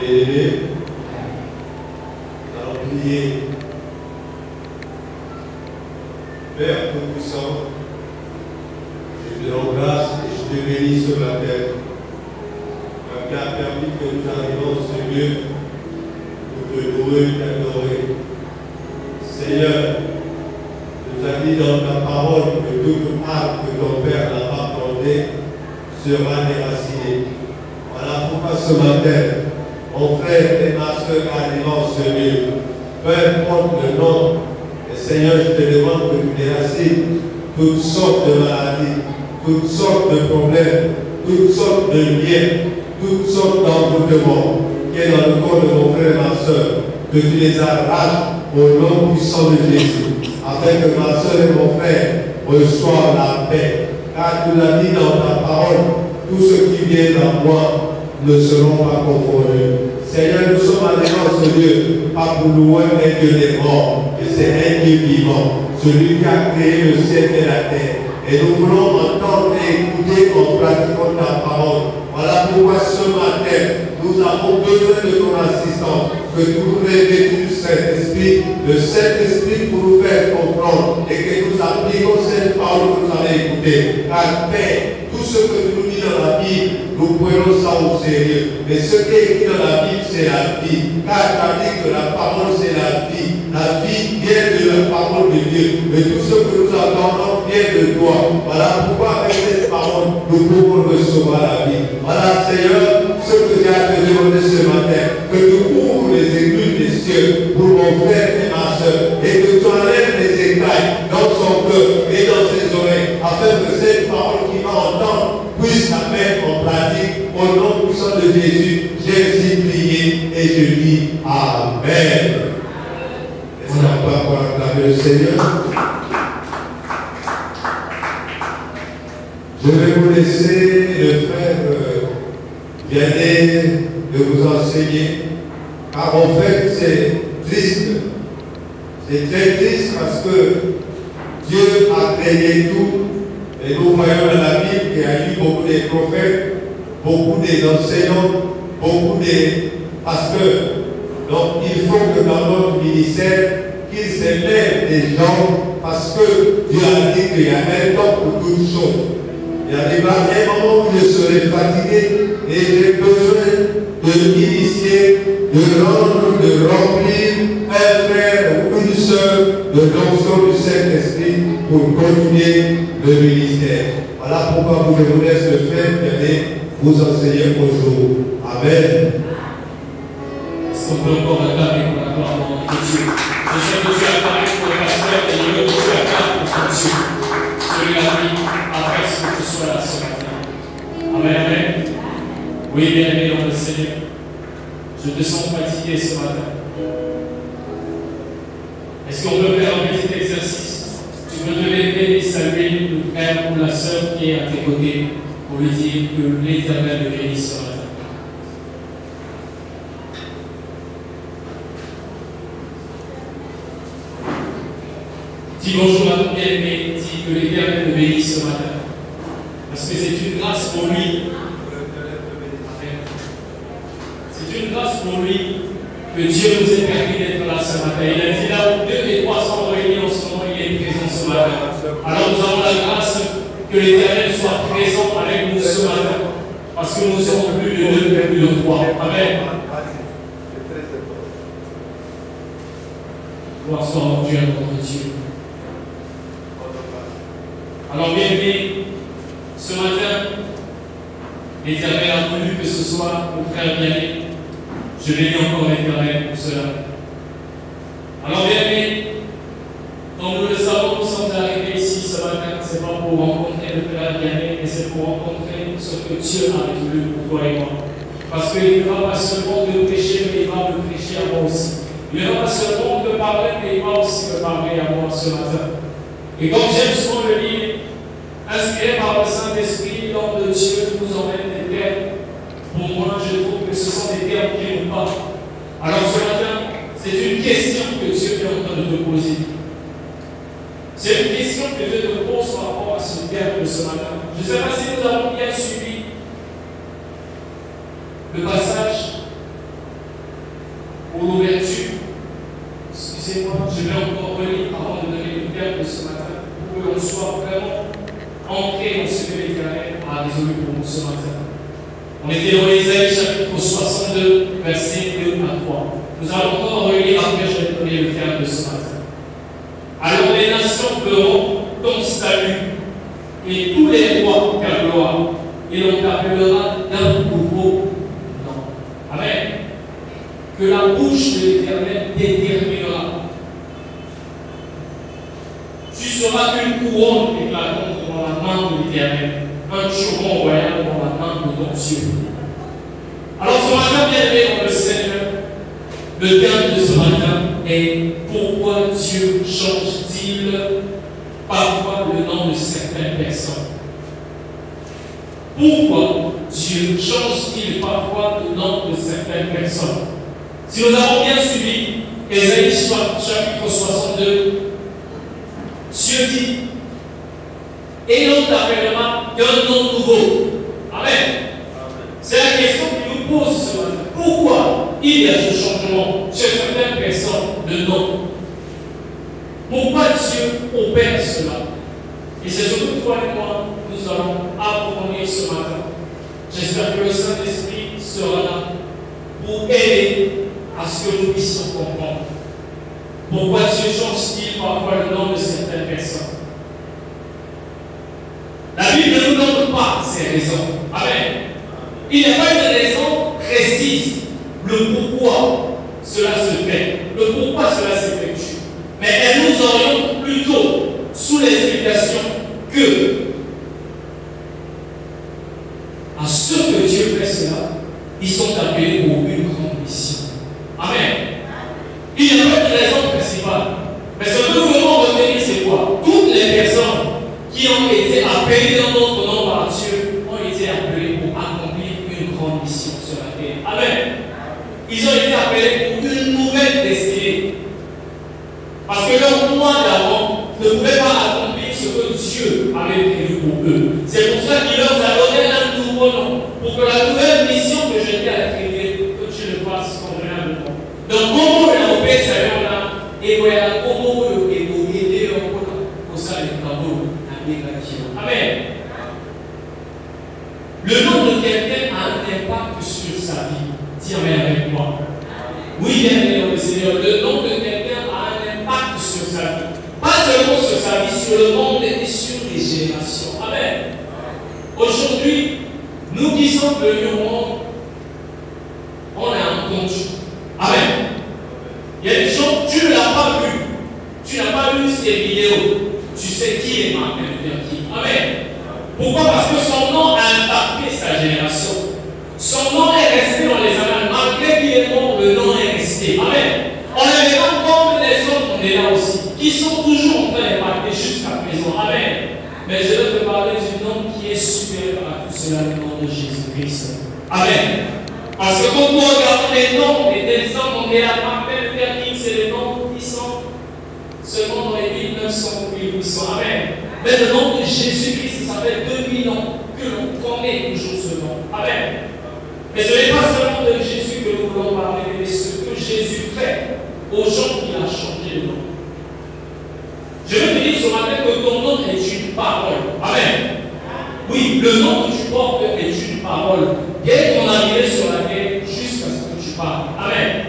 bien-aimés, nous allons prier. Père Tout-Puissant, je te rends grâce et je te bénis sur la terre, qui a permis que nous arrivions dans ce lieu pour te louer et t'adorer. Seigneur, tu nous as dit dans ta parole que toute arme que ton Père n'a pas plantée sera déracinée. Voilà pourquoi ce matin, mon frère et ma soeur arrivant dans ce lieu, peu importe le nom, Seigneur, je te demande que tu déracines toutes sortes de maladies, toutes sortes de problèmes, toutes sortes de liens, toutes sortes d'envoûtements qui est dans le corps de mon frère et ma soeur, que tu les arraches au nom puissant de Jésus, afin que ma soeur et mon frère reçoivent la paix. Car tu l'as dit dans ta parole, tous ceux qui viennent à moi ne seront pas confondus. Seigneur, nous sommes allés dans ce lieu, pas pour louer un Dieu des morts, mais c'est un Dieu vivant, celui qui a créé le ciel et la terre. Et nous voulons entendre et écouter en pratiquant ta parole. Voilà pourquoi ce matin, nous avons besoin de ton assistance, que tu nous revêtus du Saint-Esprit, le Saint-Esprit pour nous faire comprendre et que nous appliquons cette parole que nous allons écouter. Car Père, tout ce que tu nous dis dans la Bible, nous prenons ça au sérieux. Mais ce qui est écrit dans la Bible, c'est la vie. Car tu as dit que la parole, c'est la vie. La vie vient de la parole de Dieu. Mais tout ce que nous attendons vient de toi. Voilà pourquoi avec cette parole, nous pouvons recevoir la vie. Voilà, Seigneur, ce que tu as demandé ce matin, que tu ouvres les aiguilles des cieux pour mon frère et ma soeur, et que tu enlèves les écailles dans son cœur et dans ses oreilles, afin que cette parole qu'il va entendre puisse la mettre en pratique. Au nom puissant de Jésus, j'ai ainsi prié et je dis Amen. Est-ce qu'on peut encore acclamer le Seigneur? Je vais vous laisser le frère Vianney de vous enseigner, car en fait c'est triste. C'est très triste parce que Dieu a créé tout, et nous voyons dans la Bible qu'il y a eu beaucoup de prophètes, beaucoup d'enseignants, beaucoup de pasteurs. Donc il faut que dans notre ministère, qu'il s'élève des gens, parce que Dieu a dit qu'il y a un temps pour toutes choses. Il arrivera un moment où je serai fatigué et j'ai besoin de m'initier, de remplir un frère ou une sœur de l'onction du Saint-Esprit pour continuer le ministère. Voilà pourquoi je vous laisse le faire et vous enseigner aujourd'hui. Amen. Est-ce qu'on peut encore acclamer pour la gloire de Dieu? Je sais que Dieu a parlé pour le pasteur et je veux que Dieu acclame pour Dieu. Celui-là, après ce que tu sois là ce matin. Amen, amen. Oui, bien-aimé dans le Seigneur. Je te sens fatigué ce matin. Est-ce qu'on peut faire un petit exercice? Tu peux te lever et saluer le frère ou la sœur qui est à tes côtés pour lui dire que l'Éternel le bénisse ce matin. Dis bonjour à ton bien-aimé, dis que l'Éternel le bénisse ce matin. Parce que c'est une grâce pour lui. C'est une grâce pour lui que Dieu nous ait permis d'être là ce matin. Il a dit là où 2 et 3 sont réunis en ce moment, il est présent ce matin. Alors nous avons la grâce que l'Éternel soit présent avec nous ce matin. Parce que nous sommes plus de 2, plus de 3. Amen. Gloire soit rendue à notre Dieu. Alors bien aimé, ce matin, l'Éternel a voulu que ce soit mon frère bien-aimé. Je bénis encore l'Éternel pour cela. Alors bien aimé, comme nous le savons, nous sommes arrivés ici ce matin, ce n'est pas pour rencontrer le frère bien-aimé, mais c'est pour rencontrer ce que Dieu a voulu pour toi et moi. Parce qu'il ne va pas seulement me prêcher, mais il va me prêcher à moi aussi. Il ne va pas seulement me parler, mais il va aussi me parler à moi ce matin. Et comme j'aime souvent le lire, inspiré par le Saint-Esprit, l'homme de Dieu nous emmène des termes. Pour moi, je trouve que ce sont des termes qui nous parlent. Alors ce matin, c'est une question que Dieu est en train de te poser. C'est une question que Dieu te pose par rapport à ce terme de ce matin. Je ne sais pas si nous avons bien suivi le passage que l'on soit vraiment ancré dans ce que l'Éternel a résolu pour nous ce matin. On était dans Ésaïe chapitre 62, versets 2 à 3. Nous allons encore relire, après je vais donner le terme de ce matin. Alors les nations verront ton salut, et tous les rois ta gloire, et l'on t'appellera d'un nouveau nom. Amen. Que la bouche de l'Éternel déterminera. Tu seras une couronne éclatante dans la main de l'Éternel, un turon royal dans la main de ton Dieu. Alors ce matin, bien aimé dans le Seigneur, le thème de ce matin est pourquoi Dieu change-t-il parfois le nom de certaines personnes? Pourquoi Dieu change-t-il parfois le nom de certaines personnes? Si nous avons bien suivi Ésaïe chapitre 62, Dieu dit, et l'on t'appellera d'un nom nouveau. Amen. C'est la question qu'il nous pose ce matin. Pourquoi il y a ce changement chez certaines personnes de nom? Pourquoi Dieu opère cela? Et c'est ce que toi et moi, nous allons approfondir ce matin. J'espère que le Saint-Esprit sera là pour aider à ce que nous puissions comprendre. Pourquoi Dieu change-t-il parfois le nom de certaines personnes? La Bible ne nous donne pas ces raisons. Amen. Il n'y a pas une raison précise, le pourquoi cela se fait, le pourquoi cela s'effectue. Mais elle nous oriente plutôt sous l'explication que à ceux que Dieu fait cela, ils sont appelés pour une grande mission. Amen. Il n'y a pas de raison principale. Mais ce que nous devons retenir, c'est quoi? Toutes les personnes qui ont été appelées dans notre nom par Dieu ont été appelées pour accomplir une grande mission sur la terre. Amen. Ils ont été appelés pour une nouvelle destinée. Parce que leur moi d'avant ne pouvait pas accomplir ce que Dieu avait prévu pour eux. C'est pour ça qu'il leur a donné un nouveau nom. Pour que la nouvelle mission que je t'ai attribuée, que tu le fasses convenablement. Donc, comment la paix, c'est là, et voilà, comment le aider pour ça, les travaux, la négation. Amen. Le nom de quelqu'un a un impact sur sa vie. Dis Amen avec moi. Oui, bien aimé le Seigneur, le nom de quelqu'un a un impact sur sa vie. Pas seulement sur sa vie, sur le monde et sur les générations. Amen. Aujourd'hui, nous qui sommes venus au monde, on est en compte. Amen. Il y a des gens, tu ne l'as pas vu. Tu n'as pas vu ces vidéos. Tu sais qui est Martin Luther King. Amen. Pourquoi? Parce que son nom a impacté sa génération. Son nom est resté dans les annales. Malgré qu'il est mort, le nom est resté. Amen. On est là comme les autres, on est là aussi, qui sont toujours en train d'impacter jusqu'à présent. Amen. Mais je vais te parler du nom qui est supérieur à tout cela, le nom de Jésus-Christ. Amen. Parce que quand on regarde les noms des hommes, on est là, Martin Luther King, c'est les noms qui sont seulement dans les 1900 ou 1800. Amen. Mais le nom de Jésus-Christ, ça fait 2000 ans que l'on connaît toujours ce nom. Amen. Mais ce n'est pas seulement de Jésus que nous voulons parler, mais ce que Jésus fait aux gens qui a changé le nom. Je veux te dire ce matin que ton nom est une parole. Amen. Oui, le nom que tu portes est une parole. Dès ton arrivée sur la terre, jusqu'à ce que tu parles. Amen.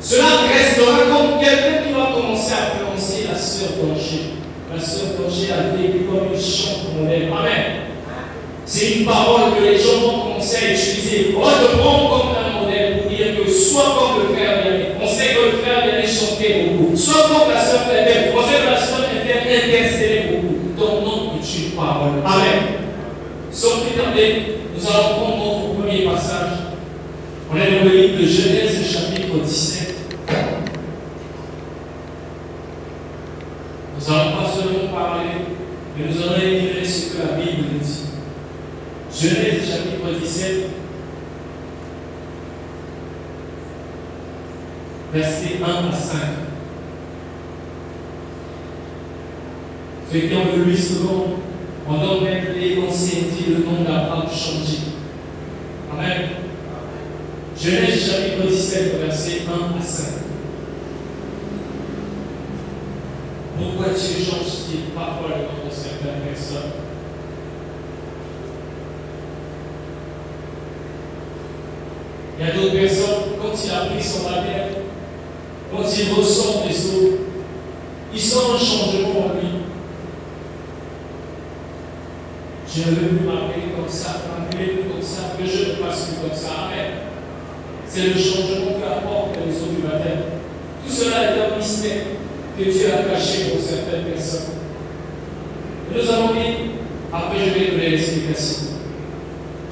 Cela restera comme quelqu'un qui va commencer à prononcer la sœur d'Angers. La sœur d'Angers a vécu comme une chante modèle. Amen. C'est une parole que les gens vont commencer à utiliser. On va te prendre comme un modèle pour dire que sois comme le frère bien-aimé. On sait que le frère bien-aimé chantait beaucoup. Sois comme la sœur bien-aimée. On sait que la sœur bien-aimée intercédait beaucoup. Ton nom est une parole. Amen. Sans plus tarder, nous allons prendre notre premier passage. On est dans le livre de Genèse, chapitre 17. Nous n'allons pas seulement parler, mais nous allons énumérer ce que la Bible nous dit. Genèse, chapitre 17, versets 1 à 5. Ceux qui ont lu souvent, on doit mettre les conseils dit le nom d'Abraham changé. Amen. Genèse chapitre 17, versets 1 à 5. Pourquoi Dieu change-t-il parfois le nom de certaines personnes? Il y a d'autres personnes, quand il a pris son baptême, quand il ressort des eaux, il sent un changement en lui. Je ne veux plus m'appeler comme ça, m'appeler plus comme ça, que je ne fasse plus comme ça. Amen. C'est le changement qu'apporte les eaux du baptême. Tout cela est un mystère que Dieu a caché pour certaines personnes. Et nous allons lire, après je vais donner l'explication.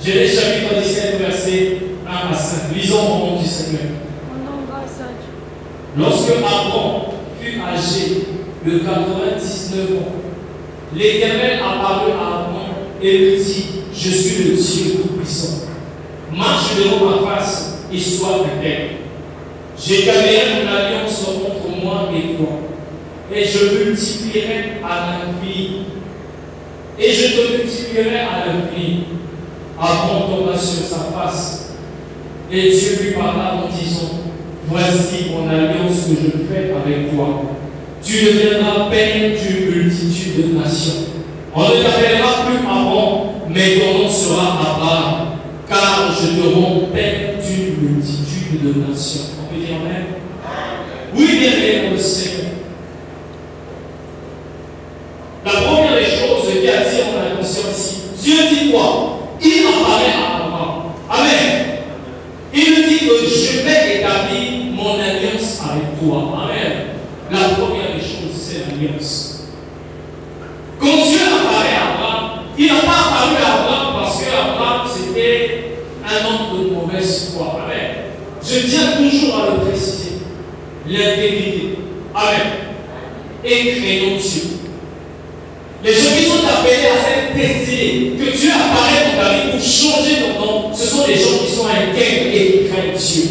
Genèse chapitre 17, verset 1 à 5. Lisons au nom du Seigneur. Lorsque Abraham fut âgé de 99 ans, l'Éternel apparut à Abraham et lui dit: Je suis le Dieu Tout-Puissant. Marche devant ma face et sois prêt. J'établirai mon alliance entre moi et toi, et je multiplierai à l'infini. Et je te multiplierai à l'infini. Abraham tomba sur sa face, et Dieu lui parla en disant: Voici mon alliance que je fais avec toi. Tu deviendras père d'une multitude de nations. On ne t'appellera plus Abraham, mais ton nom sera Abraham, car je te rends père d'une multitude de nations. On peut dire Amen? Oui, bien aimé dans le Seigneur. La première des choses qui attire mon attention ici, Dieu dit quoi? Il apparaît à Abraham. Amen. Il dit que je vais établir mon alliance avec toi. Amen. La première des choses, c'est l'alliance. Quand Dieu apparaît à Abraham, il n'a pas apparu à Abraham parce qu'Abraham c'était un homme de mauvaise foi. Amen. Je tiens toujours à le préciser. L'intégrité. Amen. Et craignons Dieu. Les gens qui sont appelés à cette destinée, que Dieu apparaît dans ta vie pour changer ton nom, ce sont des gens qui sont intègres et qui craignent Dieu.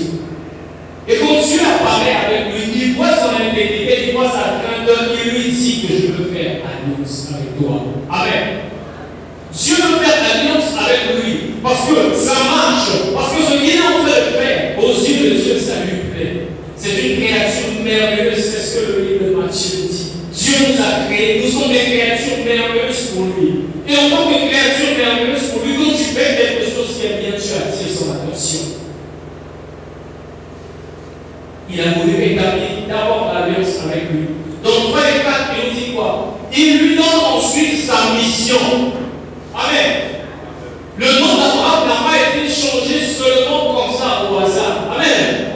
Et quand Dieu apparaît avec lui, il voit son intégrité, il voit sa crainte, il lui dit que je veux faire alliance avec toi. Amen. Dieu veut faire alliance avec lui parce que ça marche, parce que ce qu'il est en train de faire, aux yeux de Dieu, ça lui plaît. C'est une créature merveilleuse, c'est ce que le livre de Matthieu dit. Dieu nous a créés, nous sommes des créatures merveilleuses pour lui. Et en tant que créature merveilleuse pour lui, quand tu fais quelque chose qui est bien, tu attires son attention. Il a voulu établir d'abord l'alliance avec lui. Donc 3 et 4, il nous dit quoi? Il lui donne ensuite sa mission. Amen. Le nom d'Abraham n'a pas été changé seulement comme ça au hasard. Amen.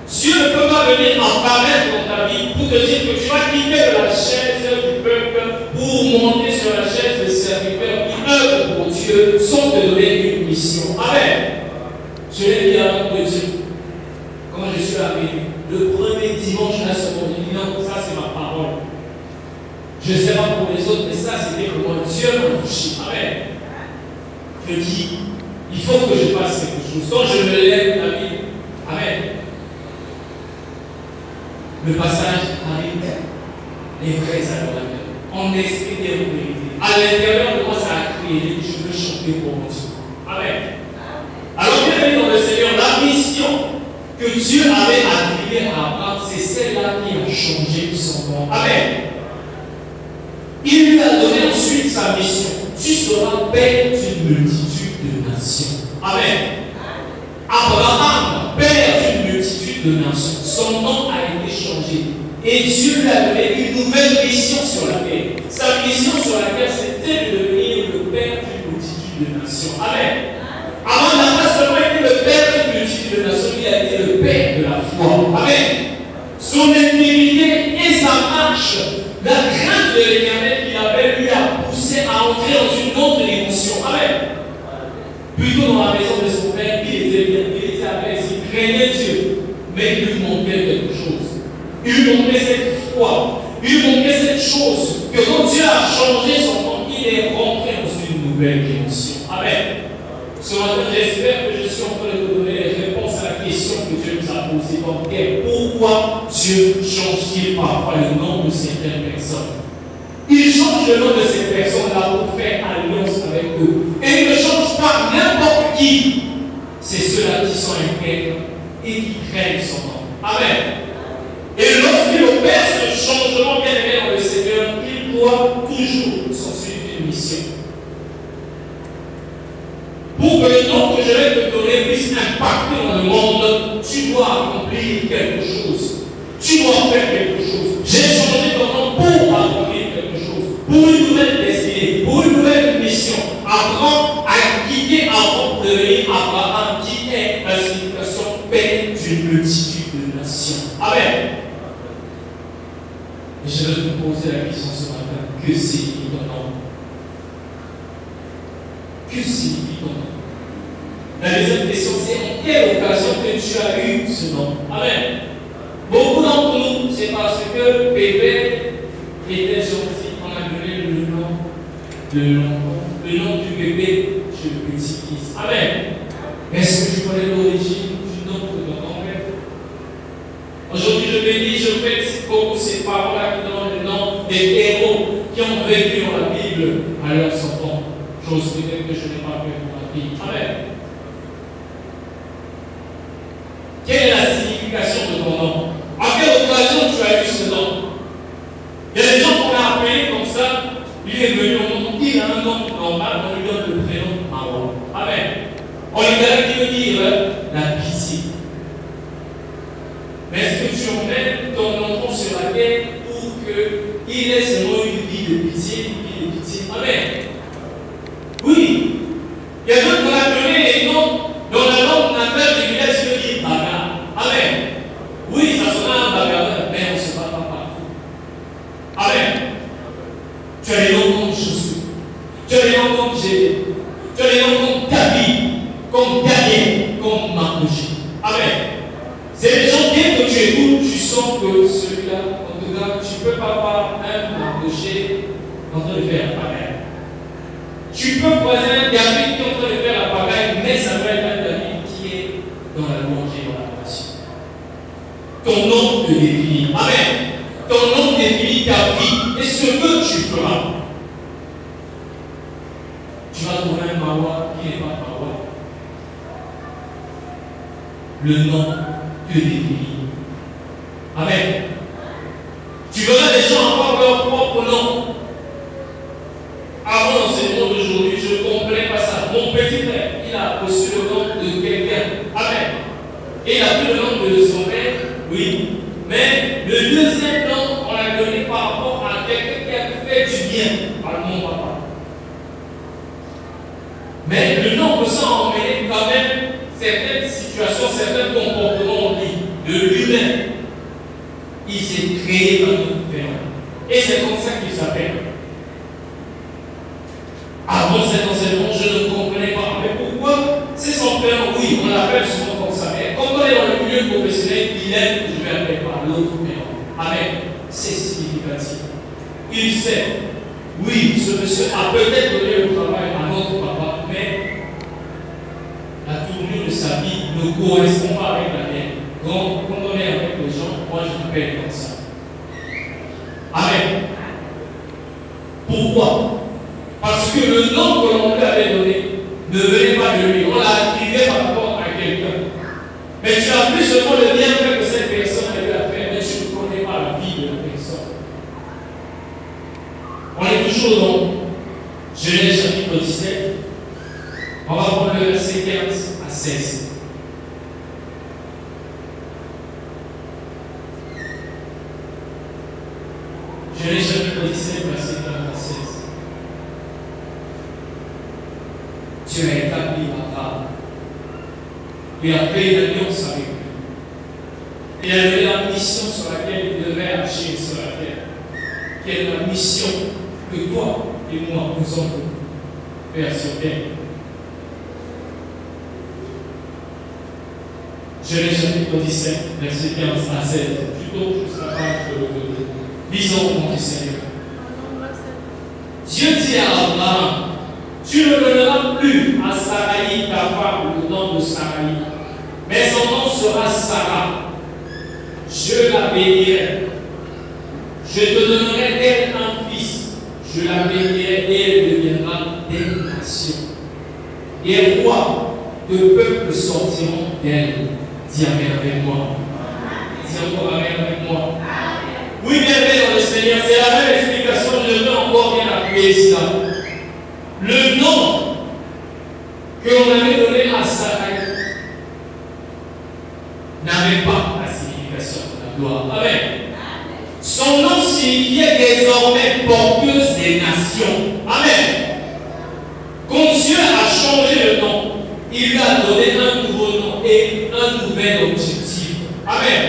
Dieu ne peut pas venir apparaître dans ta vie pour te dire que tu vas quitter de la chaise du peuple pour monter sur la chaise des serviteurs qui œuvrent pour Dieu sans te donner une mission. Amen. Je l'ai dit à l'homme de Dieu. Quand je suis arrivé, le premier dimanche de la seconde, il dit non, ça c'est ma parole. Je ne sais pas pour les autres, mais ça c'était comment Dieu m'a touché. Amen. Je dis, il faut que je fasse quelque chose. Quand je me lève la vie, amen. Le passage arrive, les vrais adorateurs, en esprit et en vérité. À l'intérieur de moi, ça a crié, je veux chanter pour mon Dieu. Amen. Alors, bien aimé dans le Seigneur, la mission que Dieu avait attribuée à Abraham, c'est celle-là qui a changé son nom. Amen. Il lui a donné ensuite sa mission. Tu seras père d'une multitude de nations. Amen. Abraham, père d'une multitude de nations. Son nom a été changé. Et Dieu lui a donné une nouvelle mission sur la terre. Sa mission sur la terre, c'était de devenir le père d'une multitude de nations. Amen. Avant, il n'a pas seulement été le père d'une multitude de nations, il a été le père de la foi. Amen. Son intégrité et sa marche, la crainte de l'Éternel qu'il avait, lui a poussé à entrer dans une autre dimension. Amen. Plutôt dans la maison de son père, il était bien, il était à l'aise, il craignait Dieu. Mais il lui manquait quelque chose. Il lui manquait cette foi. Il lui manquait cette chose que quand Dieu a changé son nom, il est rentré dans une nouvelle dimension. Amen. Ce matin, j'espère que je suis en train de te donner les réponses à la question que Dieu nous a posée. Donc, pourquoi Dieu change-t-il parfois le nom de certaines personnes? Il change le nom de ces personnes-là pour faire alliance avec eux. Et il ne change pas n'importe qui. C'est ceux-là qui sont intègres et qui craignent son nom. Amen. Et lorsqu'il opère ce changement bien aimé dans le donné puisse impacter dans le monde, tu dois accomplir quelque chose. Tu dois faire quelque chose. J'ai changé ton nom pour accomplir quelque chose. Pour une nouvelle destinée, pour une nouvelle mission. Apprends à quitter avant de devenir Abraham, qui est la signification père d'une multitude de nations. Amen. Et je vais te poser la question ce matin. Que signifie ton nom? Que signifie ton nom? La deuxième question, c'est en quelle occasion que tu as eu ce nom? Amen. Beaucoup d'entre nous, c'est parce que bébé était gentil, on a donné le nom de l'enfant, le nom du bébé chez le petit-fils. Amen. Est-ce que tu connais l'origine du nom de ton grand-père? Aujourd'hui, je bénis, je fais beaucoup ces paroles-là qui donnent le nom des héros qui ont vécu dans la Bible à leurs enfants. Chose peut-être que je n'ai pas fait pour ma vie. Amen. Quelle est la signification de ton nom? À quelle occasion tu as eu ce nom? Il y a des gens qu'on a appelés comme ça, il est venu au monde, il a un nom normal, on lui donne le prénom Mawa. Amen. On lui donne qui veut dire la pitié. Mais est-ce que tu emmènes ton enfant sur la terre pour qu'il ait seulement une vie de pitié, une vie de pitié? Amen. Oui. Il y a d'autres qu'on a donné les noms dans la langue natale du village qui veut dire bagarre. Amen. Oui, ça sera un bagarreur, mais on ne se bat pas partout. Amen. Tu as les noms comme Josué. Tu as les noms comme Gédéon. Tu as les noms comme David, comme Daniel, comme Mardochée. Amen. C'est les gens, dès que tu écoutes, tu sens que celui-là, en tout cas, tu ne peux pas voir un Mardochée en train de faire la pagaille. Tu peux croiser un David qui est en train de faire la pagaille, mais ça doit être un David qui est dans la louange et dans l'adoration. Ton nom te définit. Amen. Ton nom définit ta vie et ce que tu feras. Tu vas trouver un Mawa qui n'est pas Mawa. Le nom te définit. Amen. Tu verras des gens avoir leur propre nom. Avant l'enseignement d'aujourd'hui, je ne comprenais pas ça. Mon petit frère, il a reçu le nom de quelqu'un. Amen. Et il a pris le nom de son père. Oui. Mais le deuxième nom, on l'a donné par rapport à quelqu'un qui a fait du bien à mon papa. Mais le nom peut s'en emmener quand même certaines situations, certains comportements de lui-même. Il s'est créé dans notre père. Et c'est comme ça qu'il s'appelle. Avant cet enseignement, je ne comprenais pas. Mais pourquoi? C'est son père, oui, on l'appelle souvent comme ça. Mais comme on est dans le milieu professionnel, il aime que je vais appeler par l'autre père. Amen. C'est significatif. Il sait, oui, ce monsieur a peut-être donné le travail à notre papa, mais la tournure de sa vie ne correspond pas avec la mienne. Donc, quand on est avec les gens, moi je m'appelle comme ça. Amen. Pourquoi? Parce que le nom que l'on lui avait donné ne venait pas de lui. On l'a attribué par rapport à quelqu'un. Mais tu as vu seulement le bienfait que cette personne a eu à faire, mais tu ne connais pas la vie de la personne. On est toujours dans Genèse chapitre 17. On va prendre le verset 15 à 16. Genèse chapitre 17, verset 15 à 16. Tu as établi Abraham. Il a fait une alliance avec lui. Il a donné la mission sur laquelle il devait agir sur la terre. Quelle est la mission que toi et moi nous avons faire sur terre? Genèse chapitre 17, verset 15 à 16. Plutôt jusqu'à la page de l'autre. Lisons mon Seigneur. Dieu dit à Abraham, tu ne donneras plus à Sarai ta femme le nom de Sarai, mais son nom sera Sarah. Je la bénirai. Je te donnerai d'elle un fils. Je la bénirai et elle deviendra des nations. Et rois de peuples sortiront d'elle. Dis Amen avec moi. Dis encore Amen avec moi. Oui, bien dans le Seigneur, c'est la même explication, je veux encore bien appuyer cela. Le nom que l'on avait donné à Sarai porteuse des nations. Amen. Quand Dieu a changé le nom, il lui a donné un nouveau nom et un nouvel objectif. Amen.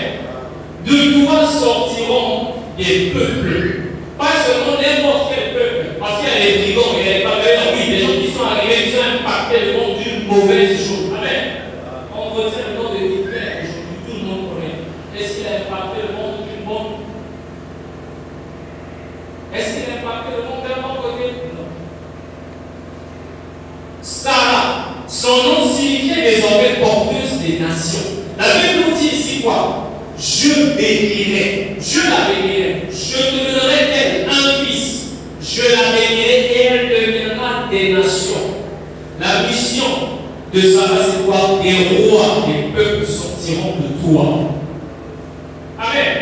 De toi sortiront des peuples. Pas seulement n'importe quel peuple. Parce qu'il y a les brigands et les bagarres. Oui, des gens qui sont arrivés, qui ont impacté le monde d'une mauvaise chose. Amen. On retient le nom de Hitler. Aujourd'hui, tout le monde connaît. Est-ce qu'il a impacté le monde d'une bonne? Est-ce qu'il a impacté le monde d'un bon côté? Non. Sarah, son nom signifiait désormais porteuse des nations. La Bible nous dit ici quoi? Je bénirai, je la bénirai, je te donnerai d'elle un fils, je la bénirai et elle deviendra des nations. La mission de Sarah, c'est quoi? Des rois, des peuples sortiront de toi. Amen.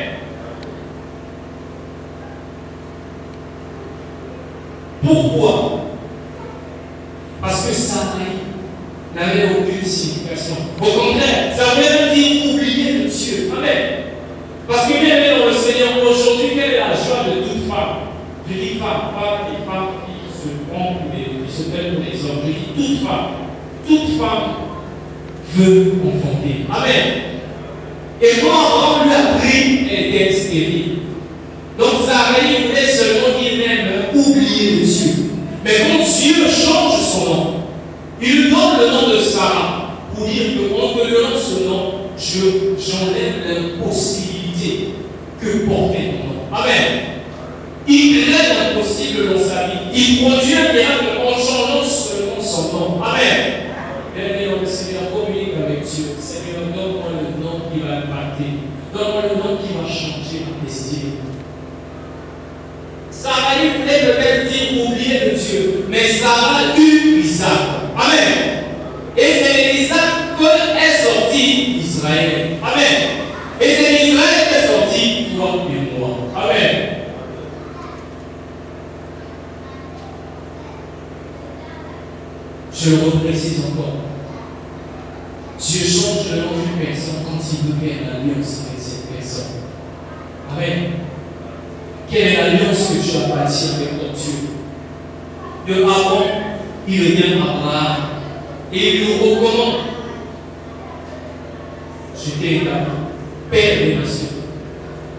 Pourquoi? Parce que Sarah n'avait aucune signification. Au contraire, ça veut dire oublier le Dieu. Amen. Parce que bien aimé dans le Seigneur, aujourd'hui, quelle est la joie de toute femme? Je dis femme, pas des femmes qui se trompent, qui se prennent pour des hommes. Je dis toute femme. Toute femme veut enfanter. Amen. Et quand Abraham lui a pris, elle était stérile. Donc Sarah voulait seulement dire même oublier le Dieu. Mais quand Dieu change son nom, il lui donne le nom de Sarah pour dire qu'en te donnant ce nom, j'enlève l'impossibilité que portait ton nom. Amen. Il crée l'impossible dans sa vie. Il produit un miracle en changeant seulement son nom. Amen. Bien-aimé dans le Seigneur, communique avec Dieu. Seigneur, donne-moi le nom qui va impacter. Donne-moi le nom qui va changer ma destinée. Sarah voulait peut-être dire oublier de Dieu, mais Sarah eut Isaac. Amen. Et c'est Isaac qu'est sorti Israël. Amen. Et c'est Israël qui est sorti toi et moi. Amen. Je le reprécise encore. Dieu change le nom d'une personne quand il veut faire une alliance avec cette personne. Amen. Quelle est l'alliance que tu as bâtie avec ton Dieu? De Aaron, il devient Abraham. Et il nous recommande. Je t'ai établi Père des nations.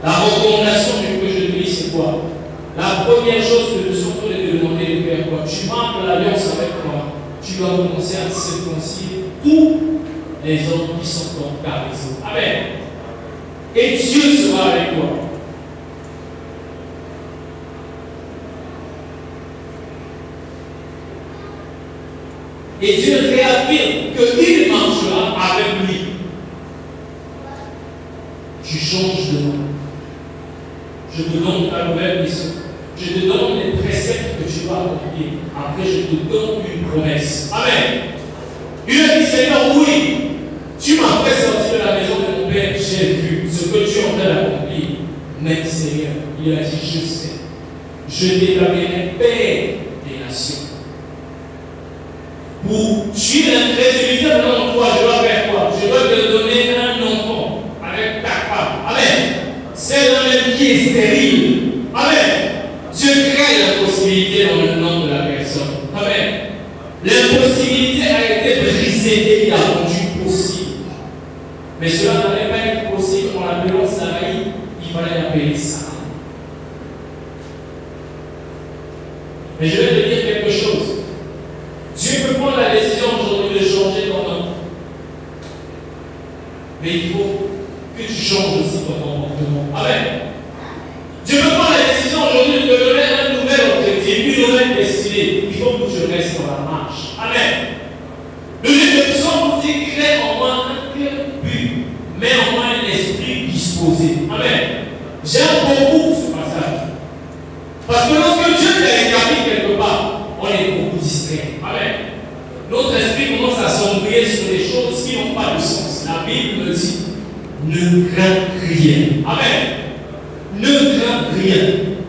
La recommandation que je te dis, c'est quoi? La première chose que nous sommes de te demander de faire quoi? Tu marques l'alliance avec moi. Tu dois commencer à circoncire tous les hommes qui sont dans ta maison. Amen. Et Dieu sera avec toi. Et Dieu réaffirme qu'il marchera avec lui. Tu changes de nom. Je te donne ta nouvelle mission. Je te donne les préceptes que tu vas accomplir. Après, je te donne une promesse. Amen. Il a dit, Seigneur, oui, tu m'as fait sortir de la maison de mon père. J'ai vu ce que tu es en train d'accomplir. Mais Seigneur, il a dit, je sais. Je t'établirai Père des nations. Pour tuer l'incrédulité dans toi, je dois faire quoi? Je dois te donner un enfant avec ta femme. Amen. Celle-là même qui est stérile. Amen. Dieu crée la possibilité dans le nom de la personne. Amen. L'impossibilité a été brisée et il a rendu possible. Mais cela n'allait pas être possible en l'appelant Sarai, il fallait l'appeler Sarah. Mais je vais te dire quelque chose. Dieu peut prendre la décision aujourd'hui de changer ton nom. Mais il faut que tu changes aussi ton comportement. Amen. Dieu peut prendre la décision aujourd'hui de te donner un nouvel objectif, une nouvelle destinée. Il faut que tu restes dans la marche. Amen. Le livre de Psaume dit crée en moi un cœur pur, mais en moi un esprit disposé. Amen. J'aime beaucoup ce passage. Parce que lorsque Dieu t'a établi quelque part, on est beaucoup distrait. Amen. Notre esprit commence à sombrer sur des choses qui n'ont pas de sens. La Bible me dit, ne crains rien. Amen. Ne crains rien.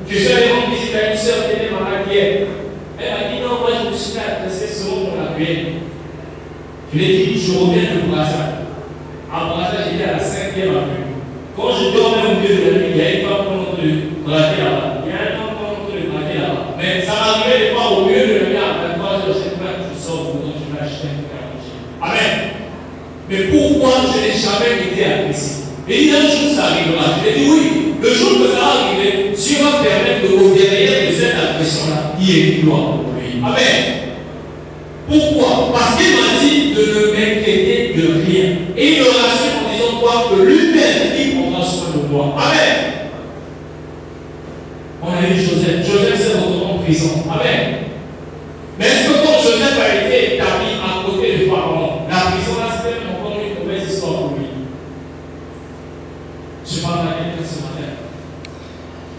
Je suis allé rendre visite à une soeur qui était malade hier. Elle m'a dit, non, moi je me suis fait adresser selon mon appel. Je lui ai dit, je reviens de Brazzaville. À Brazzaville, j'étais à la 5e avenue. Quand je dormais au milieu de la nuit, il y a une femme qui est en train de braquer là-bas. Il y a un homme qui est en train de braquer Ça m'arrivait des fois, au mieux de lever à 23h, je sors, donc je vais acheter un truc à manger. Amen. Mais pourquoi je n'ai jamais été agressé? Et un jour ça arrivera. Je lui ai dit oui, le jour que ça va arriver, Dieu va permettre de derrière de cette agression-là, il y ait une gloire pour lui. Amen. Pourquoi? Parce qu'il m'a dit de ne m'inquiéter de rien. Et il me rassure en disant quoi? Que lui-même, il prendra soin de moi. Amen. On a vu Joseph. Joseph s'est retrouvé en prison. Amen. Mais est-ce que quand Joseph a été établi à côté de Pharaon, la prison là, c'était encore une mauvaise histoire pour lui? Je parle à quelqu'un ce matin.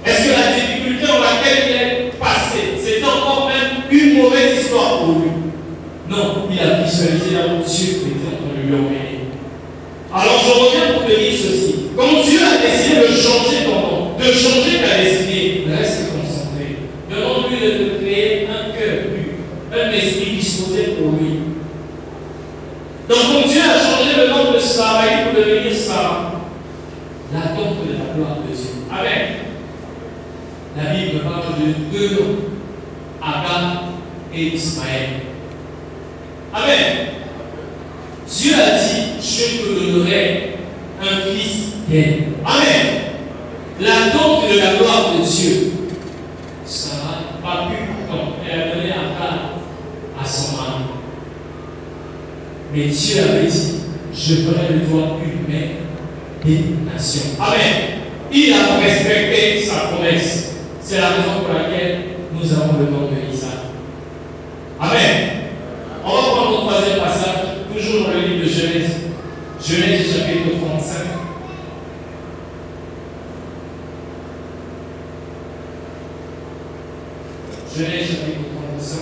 Est-ce que la difficulté dans laquelle il est passé, c'est encore même une mauvaise histoire pour lui? Non, il a visualisé là où Dieu était en train de lui emmener. Alors je reviens pour te dire ceci. Quand Dieu a décidé de changer ton nom, de changer ta destinée, reste concentré. Demande-lui de te créer un cœur pur, un esprit disposé pour lui. Donc quand Dieu a changé le nom de Sarah pour devenir Sarah, l'attente de la gloire de Dieu. Amen. La Bible parle de deux noms, Agar et Ismaël. Amen. Dieu a dit, je te donnerai un fils d'elle. Amen. L'attente de la gloire de Dieu. Sarah n'a pas pu pourtant. Elle a donné Agar à son mari. Mais Dieu avait dit, je ferai de toi une mère des nations. Amen. Il a respecté sa promesse. C'est la raison pour laquelle nous avons le nom de Isaac. Amen. On va prendre le troisième passage, toujours dans le livre de Genèse. Genèse chapitre 35. Genèse chapitre 35.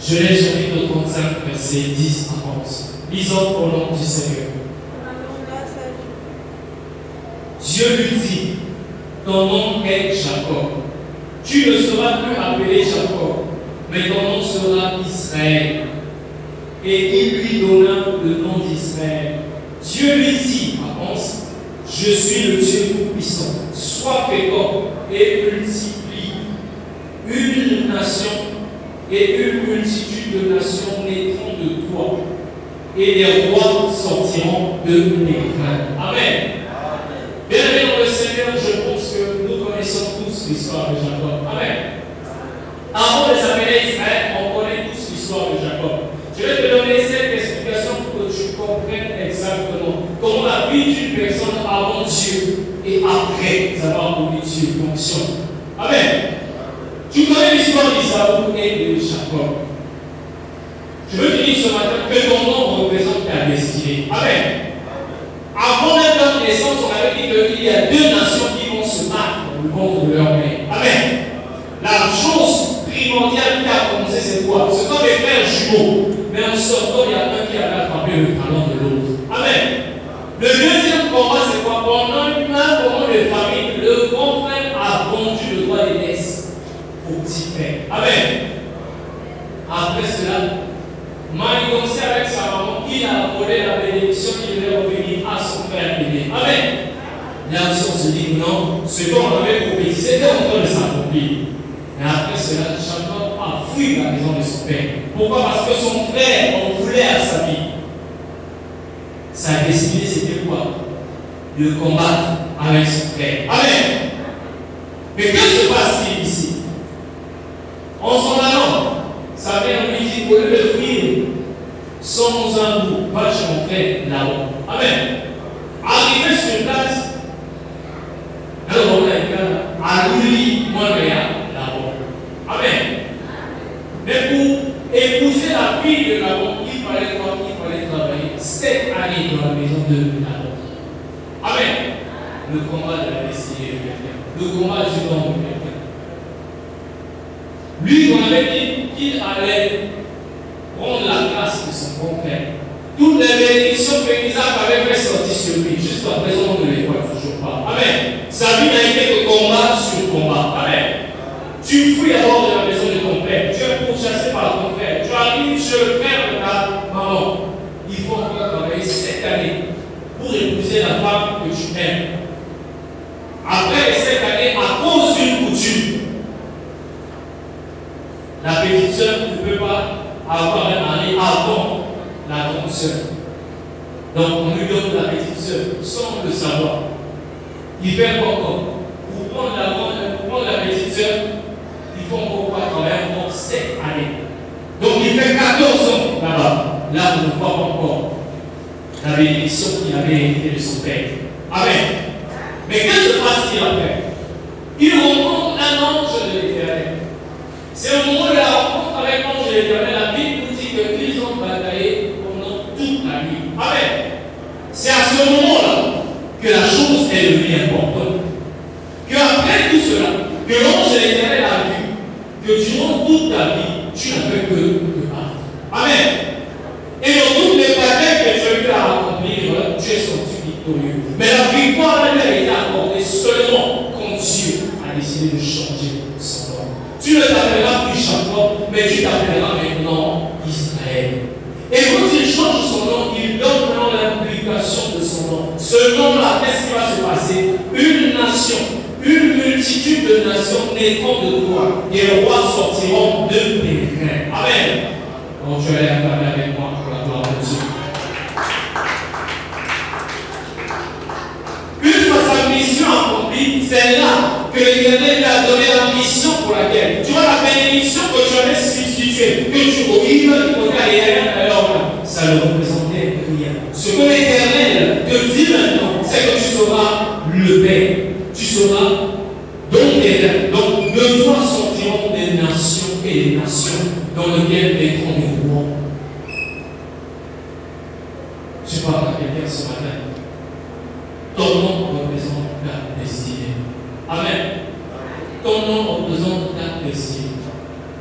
Genèse chapitre 35, verset 10 à 11. Lisons au nom du Seigneur. Dieu lui dit, ton nom est Jacob. Tu ne seras plus appelé Jacob, mais ton nom sera Israël. Et il lui donna le nom d'Israël. Dieu lui dit à 11, je suis le Dieu tout-puissant. Sois fécond et multiplie. Une nation et une multitude de nations naîtront de toi, et les rois sortiront de tes reins. Amen. Bien-aimés dans le Seigneur, je pense que nous connaissons tous l'histoire de Jacob. Amen. Avant de s'appeler Israël, on connaît tous l'histoire de Jacob. Je vais te donner cette explication pour que tu comprennes exactement comment la vie d'une personne avant Dieu et après avoir connu Dieu fonctionne. Amen. Tu connais l'histoire d'Isaac et de Jacob. Je veux te dire ce matin que ton nom représente ta destinée. Amen. Avant même leur naissance, on avait dit qu'il y a deux nations qui vont se battre dans le ventre de leur mère. Amen. La chose primordiale qui a commencé, c'est quoi? C'est comme les frères jumeaux. Mais en sortant, il y a un qui avait attrapé le talent de l'autre. Amen. Le deuxième combat, c'est quoi? Pendant un moment de famille, le grand frère a vendu le droit d'aînesse au petit frère. Amen. Après cela, manigancé avec sa maman, il a volé la bénédiction qui devait revenir à son frère aîné. Amen. Là aussi, on se dit non, ce dont on avait prophétisé était en train de s'accomplir. Mais après cela, Jacob a fui la maison de son père. Pourquoi? Parce que son frère en voulait à sa vie. Sa destinée, c'était quoi? De combattre avec son frère. Amen. Mais que se passe-t-il ici? En s'en allant, sa mère lui dit, au lieu de fuir, sans un bout, va chez mon frère là-haut. Amen. Arrivé sur place, alors on a un à lui, moi, là-haut. Amen. Mais pour épouser la fille de Labon, il fallait quoi? Il fallait travailler 7 années dans la maison de Labon. Amen. Le combat de la destinée de quelqu'un. Le combat du nom de quelqu'un. Lui, dans qu'il allait prendre la place de son grand frère. Toutes les bénédictions que Isaac avait fait sortir sur lui, jusqu'à présent, on ne les voit toujours pas. Amen. Sa vie n'a été que combat sur combat. Amen. Tu fuis d'abord de la maison de ton père. Tu es pourchassé par ton frère. Tu arrives chez le frère de ta maman. Il faut encore travailler 7 années pour épouser la femme que tu aimes. Après les 7 années, à cause d'une coutume, la petite sœur ne peut pas avoir un mari avant la grande sœur. Donc on lui donne la petite sœur sans le savoir. Il fait encore. Pour prendre la petite sœur, il faut encore pas travailler pendant 7 années. Donc il fait 14 ans là-bas. Là, on ne voit pas encore la bénédiction qu'il avait héritée de son père. Amen. Mais que se passe-t-il après? Il rencontre un ange de l'Éternel. C'est au moment de la rencontre avec l'ange de l'Éternel, la Bible nous dit qu'ils ont bataillé pendant toute la nuit. Amen. C'est à ce moment-là que la chose est devenue importante. Qu'après tout cela, que l'ange de l'Éternel a vu que durant toute ta vie, tu n'as fait que te battre. Amen. Et dans toutes les batailles que Dieu t'a accomplir, tu es sorti victorieux. Mais la victoire elle a été accordée seulement quand Dieu a décidé de changer son nom. Tu ne t'appelleras plus Jacob, mais tu t'appelleras maintenant Israël. Et quand il change son nom, il donne maintenant l'implication de son nom. Ce nom-là, qu'est-ce qui va se passer? Une nation, une multitude de nations naîtront de toi. Et les rois sortiront de tes reins. Amen. Donc tu allais acclamer avec moi pour la gloire de Dieu. Une fois sa mission accomplie, c'est là que l'Éternel lui a donné la mission pour laquelle. Tu vois la bénédiction que tu avais substituée, que tu ouvrives du côté à l'Éternel, alors ça ne représentait rien. Ce que l'Éternel te dit maintenant, c'est que tu seras le Père. Tu seras donc l'Éternel. Donc de toi sortiront des nations et des nations dans lesquelles naîtront des rois. Je parle à quelqu'un ce matin. Ton nom représente ta destinée. Amen. Ton nom représente ta destinée.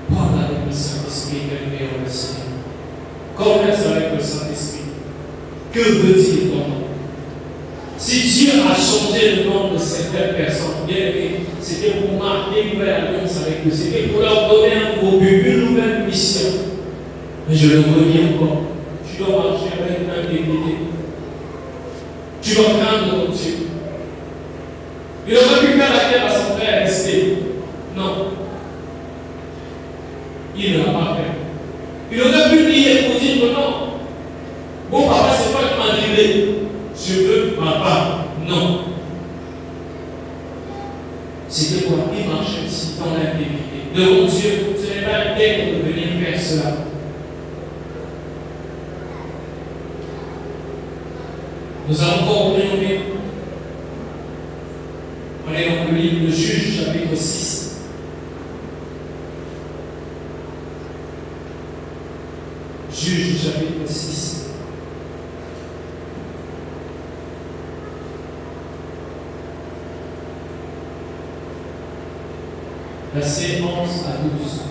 Parle avec le Saint-Esprit que nous le Seigneur. Converse avec le Saint-Esprit. Que veut-il ton nom? Si Dieu a changé le nom de certaines personnes, bien aimé, c'était pour marquer une nouvelle alliance avec eux. C'était pour leur donner un nouveau but, une nouvelle mission. Mais je le redis encore. Tu dois marcher avec intégrité. Tu dois craindre ton Dieu. Il aurait pu faire la guerre à son frère rester. Non. Il ne l'a pas fait. Il aurait pu nier pour dire que non. Bon, papa, c'est pas que m'a drillé. Je veux ma part. Non. C'était quoi? Il marchait aussi dans l'intégrité. Devant Dieu, ce n'est pas une tête de venir faire cela. Nous allons encore ouvrir nos Bibles. On est dans le livre de Juges, chapitre 6. Juges, chapitre 6. Versets 11 à 12.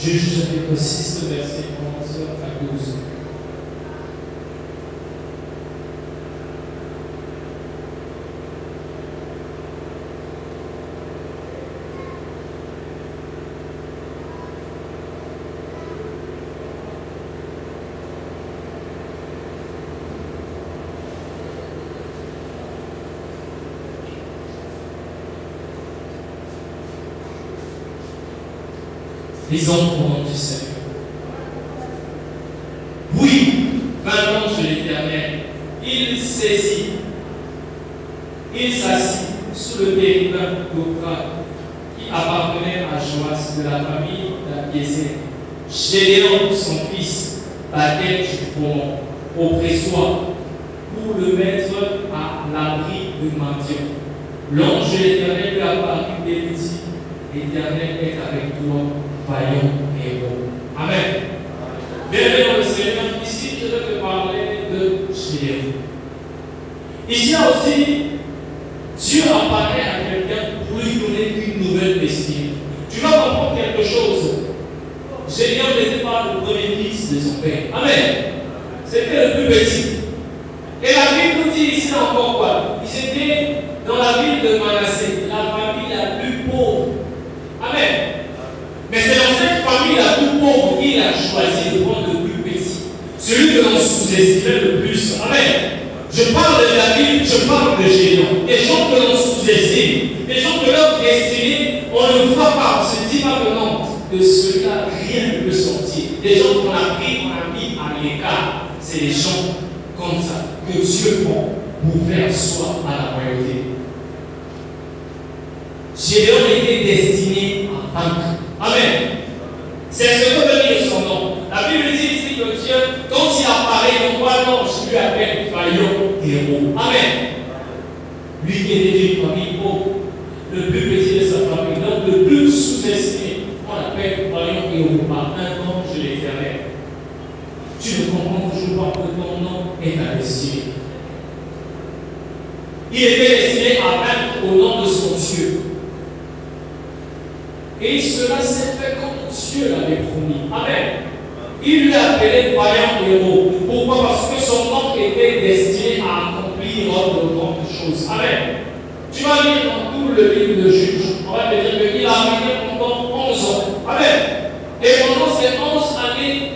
Juges chapitre 6, verset 11 à 12. Lisons au nom du Seigneur. Oui, vint l'ange de l'Éternel. Il saisit, il s'assit sous le térébin d'Ophra qui appartenait à Joas de la famille d'Abiézer. Gédéon, son fils, battait du front au pressoir pour le mettre à l'abri de Madian. L'ange de l'Éternel lui apparut et lui dit: L'Éternel est avec toi, vaillant héros. Amen. Bien-aimé dans le Seigneur, ici je vais te parler de Gédéon. Ici aussi, Dieu apparaît à quelqu'un pour lui donner une nouvelle destinée. Tu vas comprendre quelque chose. Gédéon n'était pas le premier fils de son père. Amen. C'était le plus petit. Et la Bible nous dit ici encore quoi? Ils étaient dans la ville de Manassé, la famille la plus pauvre. Amen. Mais c'est dans cette famille la plus pauvre qu'il a choisi de prendre le plus petit. Celui que l'on sous-estimait le plus. Amen. Je parle de David, je parle de Gédéon. Des gens que l'on sous-estime, des gens que leur destinée, on ne voit pas, on se dit pas que non, de cela rien ne peut sortir. Des gens qu'on a pris, on a mis à l'écart. C'est des gens comme ça que Dieu prend pour faire soi à la royauté. Gédéon était destiné à vaincre. Amen. C'est ce que veut dire son nom. La Bible dit ici que Dieu, quand il apparaît, on voit l'ange lui appelle vaillant héros. Amen. Lui qui était d'une famille pauvre, le plus petit de sa famille, donc le plus sous-estimé, on l'appelle vaillant héros par un ange de l'Éternel. Tu ne comprends toujours pas que ton nom est ta destinée. Il était destiné à vaincre au nom de son Dieu. Et cela s'est fait comme Dieu l'avait promis. Amen. Il lui a appelé vaillant héros. Pourquoi? Parce que son nom était destiné à accomplir de grandes choses. Amen. Tu vas lire dans tout le livre de Juges. On va te dire qu'il a régné pendant 11 ans. Amen. Et pendant ces 11 années,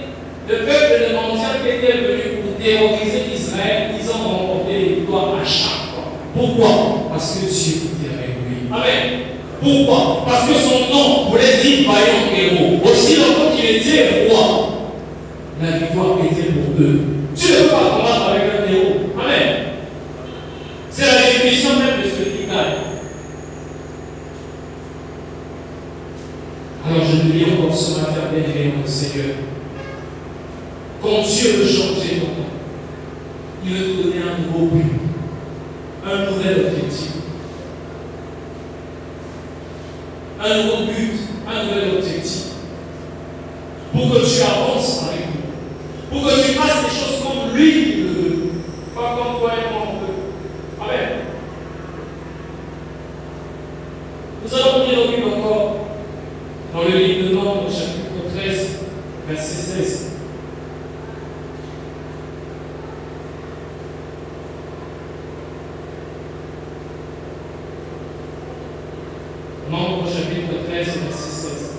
le peuple de Mendiant qui était venu pour terroriser Israël, ils ont remporté les victoires à chaque fois. Pourquoi? Parce que Dieu était avec lui. Amen. Pourquoi? Parce que son nom voulait dire vaillant héros. Aussi longtemps qu'il était roi, la victoire était pour eux. Tu ne peux pas combattre avec un héros. Amen. C'est la définition même de ce qui gagne. Alors je te dis encore ce matin, bien-aimé mon Seigneur, quand Dieu veut changer ton nom, il veut te donner un nouveau but, un nouvel objectif. Un nouveau but, un nouvel objectif. Pour que tu avances avec lui. Pour que tu fasses les choses comme lui le veut. Pas comme toi et moi on veut. Amen. Nous allons lire la Bible encore dans le livre de Nombre, chapitre 13, verset 16. Nombre, chapitre 13, verset 16.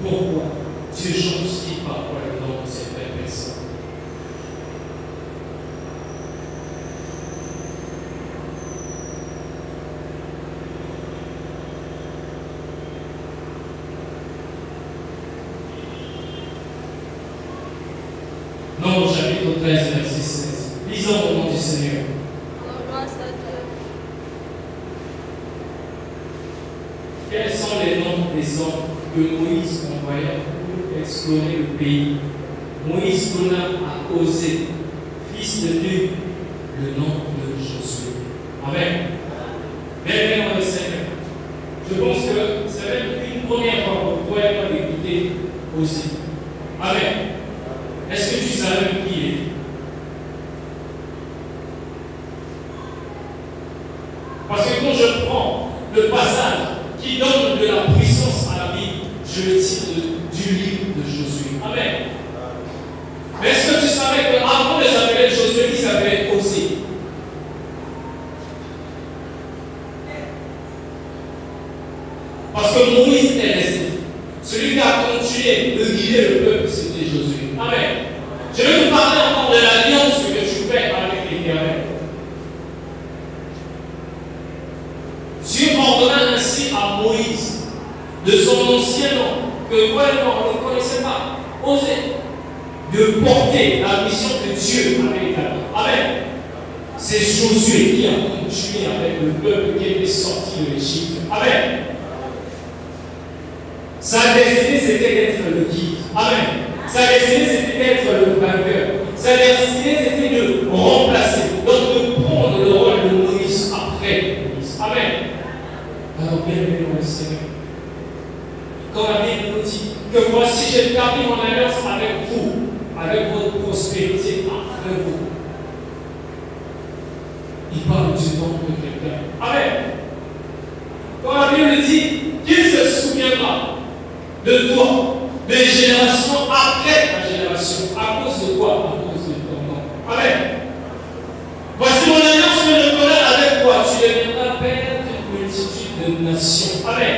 Pourquoi Dieu change-t-il parfois le nom de certaines personnes? Nombre chapitre 13, verset 16. Lisons au nom du Seigneur. Quels sont les noms des hommes que Moïse envoya pour explorer le pays? Moïse donna à Osée, fils de Nun, le nom de Josué. Amen. Bien-aimé dans le Seigneur, je pense que c'est même une première fois pour toi et moi d'écouter Osée. Amen. Est-ce que tu savais qui il est? Parce que quand je prends le passage qui donne de la puissance à la Bible, je le tire du livre de Josué. Amen. Mais est-ce que tu savais qu'avant de s'appeler Josué, il s'appelait Osée? Parce que Moïse était resté. Celui qui a continué de guider le peuple, c'était Josué. Amen. Je vais vous parler encore de l'alliance que tu fais avec l'Éternel. ainsi à Moïse, de son ancien nom, que vraiment on ne connaissait pas, osé de porter la mission que Dieu avait établie. Amen. C'est Josué qui a continué avec le peuple qui était sorti de l'Égypte. Amen. Sa destinée, c'était d'être le guide. Amen. Sa destinée, c'était d'être le vainqueur. Sa destinée, c'était de remplacer, donc de prendre le rôle de Moïse après Moïse. Amen. Alors, bien aimé dans le Seigneur, quand la Bible nous dit que voici, j'ai établi mon alliance avec vous, avec votre prospérité après vous. Il parle du nom de quelqu'un. Amen. Quand la Bible dit qu'il se souviendra de toi, des générations après ta génération. À cause de quoi? À cause de ton nom. Amen. Voici mon alliance que je ferai avec toi. Tu deviendras père d'une multitude de nations. Amen.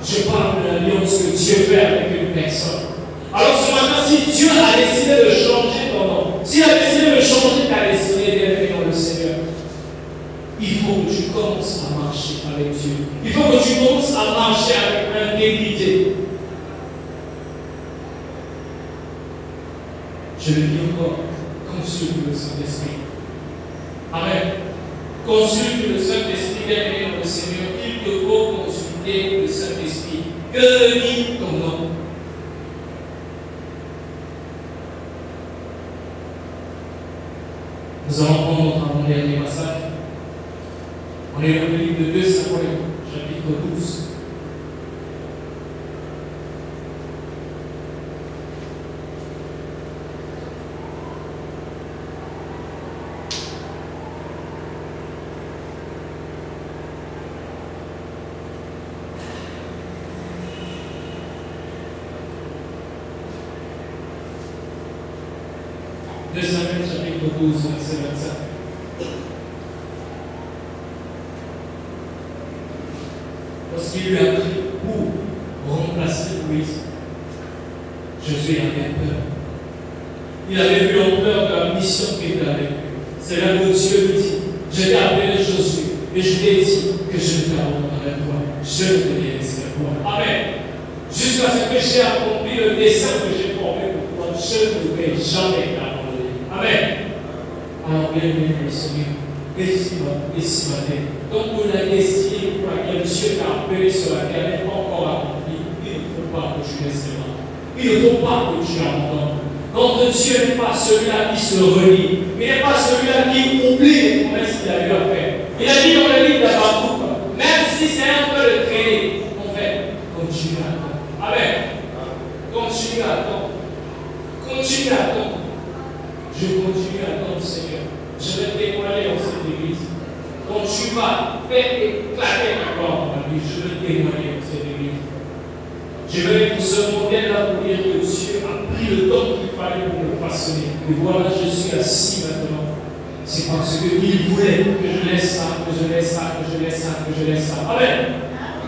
Je parle de l'alliance que Dieu fait avec une personne. Alors ce matin, si Dieu a décidé de changer ton nom, s'il a décidé de changer ta destinée, bienvenue dans le Seigneur, il faut que tu commences à marcher avec Dieu. Il faut que tu commences à marcher avec intégrité. Je le dis encore, consulte le Saint-Esprit. Amen. Consulte le Saint-Esprit, bienvenue dans le Seigneur. Il te faut consulter le Saint-Esprit. Que dit ton nom? Nous allons prendre notre avant-dernier passage. On est dans le livre de 2 Samuel, chapitre 12. De Samuel, chapitre 12, verset 25. Lorsqu'il lui a pris pour remplacer Moïse, Josué avait peur. Il avait vu l'ampleur de la mission qu'il avait avec lui. C'est là où Dieu lui dit, je t'ai appelé Josué et je t'ai dit que je ne t'abandonnerai pas. Je ne te laisserai pas. Amen. Jusqu'à ce que j'ai accompli le dessein que j'ai formé pour toi, je ne vais jamais t'abandonner. Amen. Alors, bienvenue dans le Seigneur. Ici matin, donc pour la destinée pour laquelle Dieu t'a appelé sur la terre n'est pas encore accomplie, il ne faut pas que tu restes là. Il ne faut pas que tu abandonnes. Notre Dieu n'est pas celui-là qui se renie. Il n'est pas celui-là qui oublie les promesses qu'il a eu à faire. Il a dit dans le livre d'Habakkuk, même si c'est un peu de traîner, mon frère, continue à attendre. Amen. Continue à attendre. Continue à attendre. Je continue à attendre, Seigneur. Je vais témoigner dans cette église. Quand tu vas faire éclater ta gloire dans la vie, je vais témoigner dans cette église. Je vais être ce modèle-là pour dire que Dieu a pris le temps qu'il fallait pour me façonner. Et voilà, je suis assis maintenant. C'est parce qu'il voulait que je laisse ça, que je laisse ça, que je laisse ça, que je laisse ça. Amen.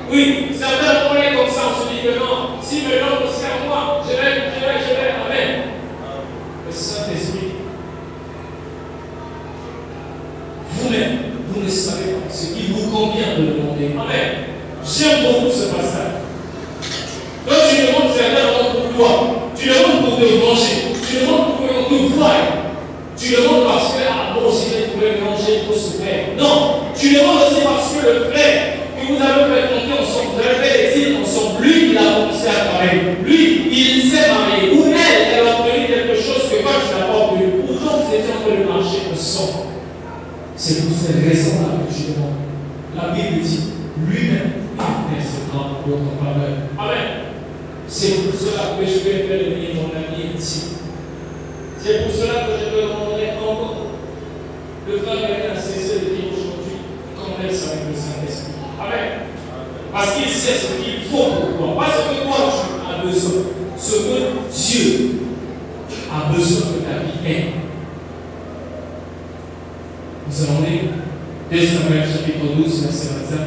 Oui, certains vont comme ça, on se dit que non, si me donne aussi à moi, je vais. Amen. Le Saint-Esprit, vous-même, vous ne savez pas ce qu'il vous convient de demander. Amen. J'aime beaucoup ce passage. Quand tu demandes certains pour toi, tu demandes pour te venger, tu demandes pour qu'on te voie, tu demandes parce que, ah bon, si je pouvais manger pour ce frère. Non, tu demandes aussi parce que le frère que vous avez fait monter ensemble, vous avez fait des îles ensemble, lui, il a commencé à travailler. Lui, il s'est marié. Ou elle a obtenu quelque chose que toi, tu n'as pas obtenu. Pourtant, vous étiez en train de marcher ensemble. C'est pour cette raison-là que je demande. La Bible dit, lui-même, il intercédera pour votre faveur. Amen. C'est pour cela que je vais faire devenir mon ami intime. C'est pour cela que je te demanderai encore. Le frère Daniel a cessé de dire aujourd'hui qu'on laisse avec le Saint-Esprit. Amen. Parce qu'il sait ce qu'il faut pour toi. Pas ce que toi tu as besoin. Ce que Dieu a besoin de ta vie est. Nous allons lire 2 Samuel chapitre 12, verset 25.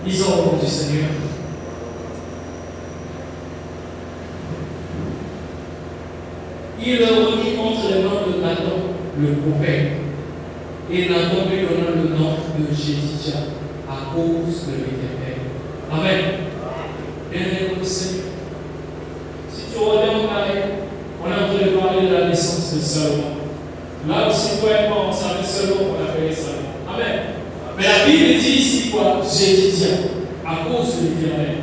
Lisons au nom du Seigneur. Il le remit entre les mains de Nathan, le prophète. Et Nathan lui donna le nom de Jédidia à cause de l'Éternel. Amen. Bien-aimé au Seigneur. Si tu reviens en arrière, on est en train de parler de la naissance de Salomon. Là aussi, toi et moi, on savait Salomon, on l'appelait Salomon. Amen. Mais la Bible dit ici quoi? Jédidia, à cause de l'Éternel.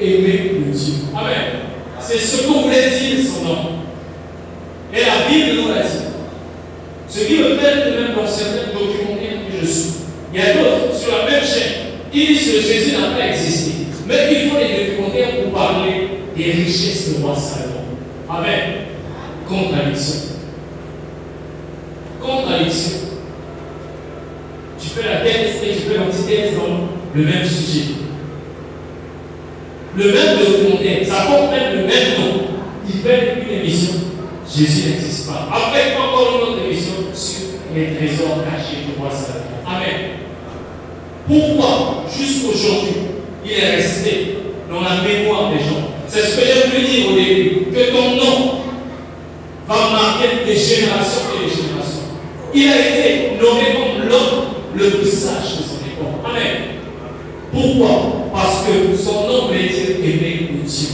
Aimer le Dieu. Amen. C'est ce qu'on voulait dire son nom. Et la Bible nous l'a dit. Ce qui me fait de même dans certains documentaires que je suis. Il y a d'autres sur la même chaîne qui disent que Jésus n'a pas existé. Mais il faut des documentaires pour parler des richesses de roi Salomon. Amen. Contradiction. Contradiction. Tu fais la thèse et tu fais l'antithèse dans le même sujet. Le même documentaire, ça porte même le même nom. Il fait une émission. Jésus n'existe pas. Après, encore une autre émission sur les trésors cachés du roi Salomon. Amen. Pourquoi, jusqu'aujourd'hui, il est resté dans la mémoire des gens? C'est ce que j'ai voulu dire au début. Que ton nom va marquer des générations et des générations. Il a été nommé comme l'homme le plus sage de son époque. Amen. Pourquoi? Parce que son nom veut dire aimer le Dieu.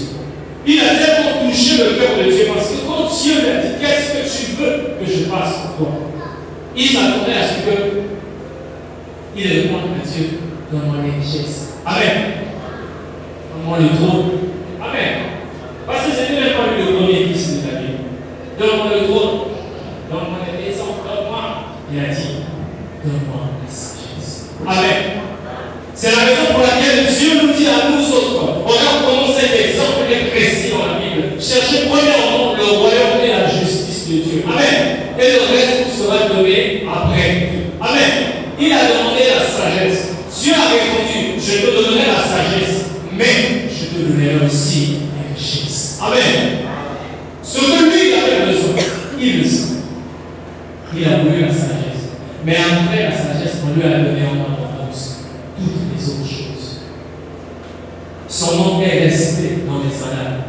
Il a tellement touché le cœur de Dieu parce que quand Dieu lui a dit qu'est-ce que tu veux que je fasse pour toi, il s'attendait à ce que il réponde à Dieu, donne-moi les richesses. Amen. Donne-moi le trône. Amen. Parce que ce n'était même pas lui le premier fils de David. Donne-moi le trône. Donne-moi les maisons. Donne-moi. Il a dit, donne-moi la sagesse. Amen. C'est la raison pour laquelle Dieu nous dit à nous autres, regarde comment cet exemple est précis dans la Bible. Cherchez premièrement le royaume et la justice de Dieu. Amen. Et le reste sera donné après. Amen. Il a demandé la sagesse. Dieu a répondu, je te donnerai la sagesse, mais je te donnerai aussi la richesse. Amen. Ce que lui avait besoin, il le sait. Il a voulu la sagesse. Mais après la sagesse, on lui a donné en abondance toutes les autres choses. Son nom est resté dans les annales.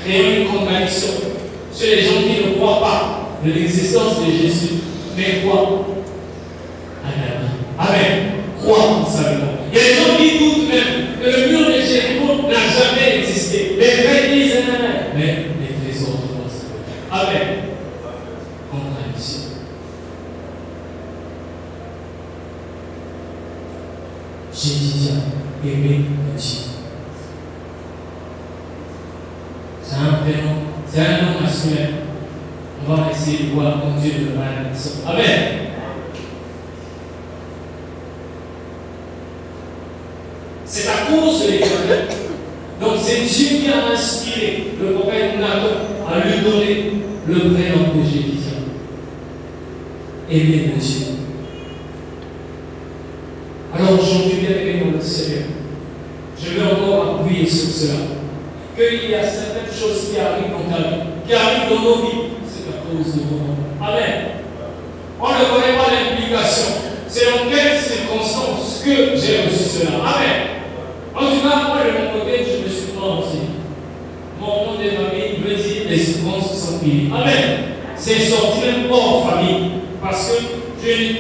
Créant une contradiction chez les gens qui ne croient pas de l'existence de Jésus, mais croient à la vie. Amen. Croient en Salomon. Il y a des gens qui doutent même que le mur de Jéricho n'a jamais existé. Les vrais disent mais les trésors de roi Salomon. Amen. Contradiction. Jédidia, aimer le Dieu. C'est un prénom, c'est un nom masculin. On va essayer de voir comment Dieu le va. Amen. C'est à cause de l'Éternel. Donc c'est Dieu qui a inspiré le prophète Nathan à lui donner le prénom de Jédidia. Aimer le Dieu. Alors aujourd'hui, bien aimé dans le Seigneur, je veux encore appuyer sur cela. Qu'il y a certaines choses qui arrivent dans ta vie, qui arrivent dans nos vies, c'est à cause de ton nom. Amen. On ne connaît pas l'implication. C'est dans quelles circonstances que j'ai reçu cela. Amen. En tout cas, moi de mon côté, je me suis prononcé. Mon nom de famille veut dire les souffrances sont finies. Amen. C'est sorti même hors famille. Parce que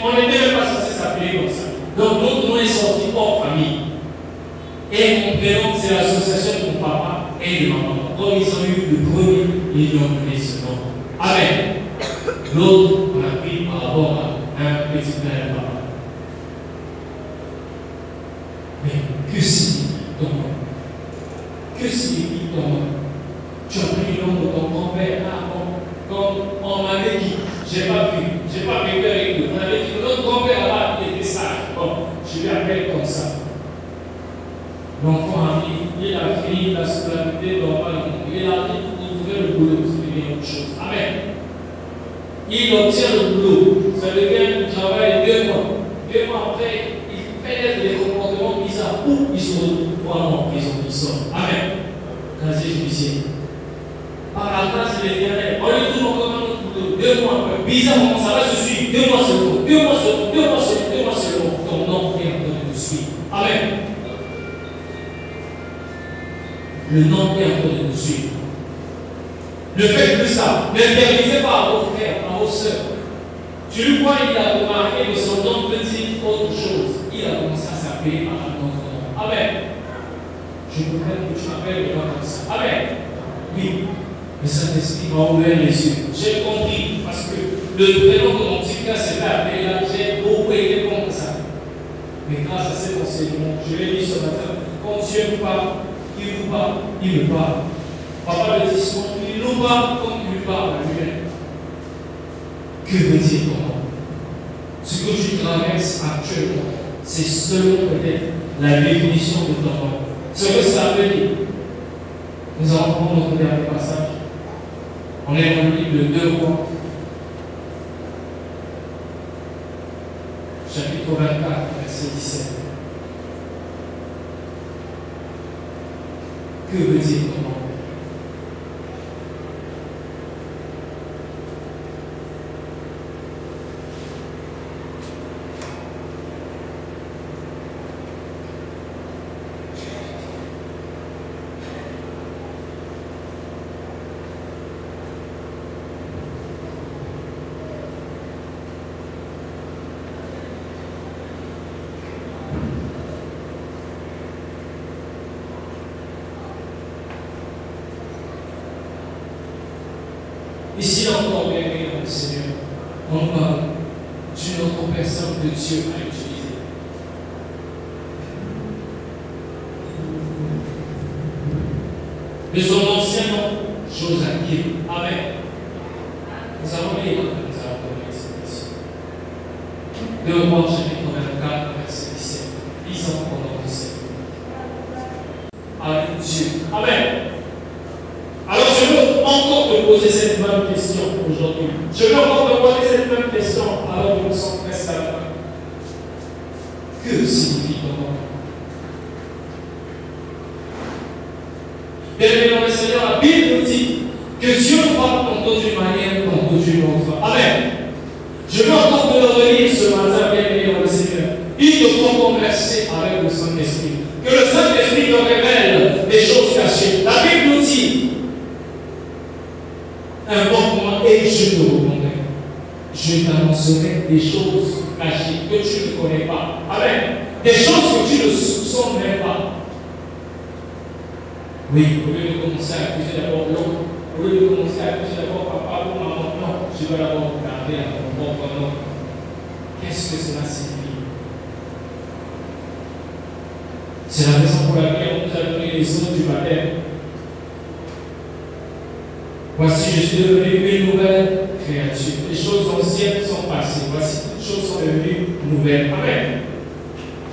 on n'était même pas censé s'appeler comme ça. Donc notre nom est sorti hors famille. Et mon prénom, c'est l'association de mon papa et de ma maman. Comme ils ont eu le premier, ils lui ont donné ce nom. Amen. L'autre, on a pris par rapport à un petit frère de papa. Mais que signifie ton nom? Que signifie ton nom? Tu as pris le nom de ton grand-père. Comme on m'avait dit, je n'ai pas vécu avec eux. On avait dit que notre grand-père là, il était sage. Bon, je l'appelle comme ça. L'enfant arrive, il a fini la scolarité, il arrive pour trouver le boulot, ça devient autre chose. Amen. Il obtient le boulot, ça devient un travail 2 mois. 2 mois après, il fait des comportements bizarres. Ou il se retrouve 3 mois en prison, il sort. Amen. Casier judiciaire. Par la grâce de l'Éternel, on lui trouve encore un autre boulot. 2 mois après, bizarrement, ça va se suivre. 2 mois seulement, 2 mois seulement, 2 mois seulement, 2 mois seulement. Ton nom est en train de te suivre. Amen. Le nom est en train de nous suivre. Ne faites plus ça. N'interdisez pas à vos frères, à vos sœurs. Tu le vois, il a remarqué que son nom veut dire autre chose. Il a commencé à s'appeler par un autre nom. Je voudrais que tu m'appelles maintenant comme ça. Amen. Oui. Le Saint-Esprit m'a ouvert les yeux. J'ai compris parce que le prénom de mon petit frère s'est appelé là. J'ai beaucoup été contre ça. Mais grâce à cet enseignement, je l'ai dit ce matin, quand Dieu nous parle, il nous parle, il me parle. Papa le dit souvent, il nous parle comme il lui parle à lui-même. Que veut dire ton nom? Ce que tu traverses actuellement, c'est selon peut-être la définition de ton nom. Ce que ça veut dire. Nous allons prendre notre dernier passage. On est dans le livre de 2 Rois, chapitre 24, verset 17. Que veut dire ton nom? Ici encore, bien aimé dans le Seigneur, on parle d'une autre personne que Dieu a utilisée. De son ancien nom, Joachim. Amen. Nous allons lire, nous allons donner l'explication. 2 Rois, chapitre 24, verset 17. Lisons pendant le Seigneur. Avec Dieu. Amen. Alors je veux encore te poser cette même question aujourd'hui. Je veux encore te poser cette même question alors que nous sommes presque à la fin. Que signifie ton nom? Bien aimé dans le Seigneur, la Bible nous dit que Dieu nous parle tantôt d'une manière, tantôt d'une autre. Amen. Je veux encore te le relire ce matin, bien aimé dans le Seigneur. Il te faut converser avec le Saint-Esprit. Que le Saint-Esprit te révèle des choses cachées. La Bible nous dit: invoque-moi et je te répondrai. Je t'annoncerai des choses cachées que tu ne connais pas. Amen. Des choses que tu ne soupçonnes même pas. Oui, au lieu de commencer à accuser d'abord l'autre, au lieu de commencer à accuser d'abord papa ou maman, non, je vais d'abord regarder à mon propre nom. Qu'est-ce que cela signifie? C'est la raison pour laquelle on nous a donné les sons du baptême. Voici, je suis devenu une nouvelle créature. Les choses anciennes sont passées. Voici, toutes choses sont devenues nouvelles. Amen.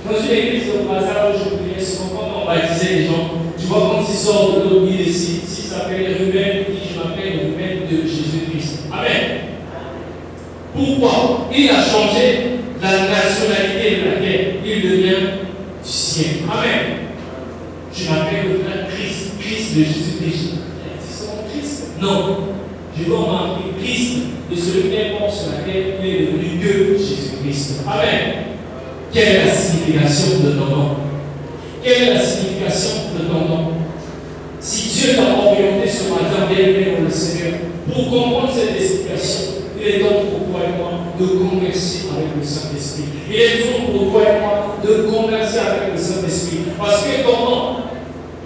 Dans une église de Brazza où je priais souvent, quand on baptisait les gens, tu vois, quand ils sortent de l'eau, ils décident s'ils s'appellent Ruben, il dit: je m'appelle Ruben de Jésus-Christ. Amen. Pourquoi? Il a changé la nationalité de laquelle il devient du ciel. Amen. Je m'appelle le frère Christ, Christ de Jésus-Christ. Non, je dois marquer Christ de celui qui est mort sur la terre, qui est devenu que Jésus-Christ. Amen. Quelle est la signification de ton nom? Quelle est la signification de ton nom? Si Dieu t'a orienté ce matin, bien aimé dans le Seigneur, pour comprendre cette explication, il est temps pour toi et moi de converser avec le Saint-Esprit. Il est temps pour toi et moi de converser avec le Saint-Esprit. Parce que ton nom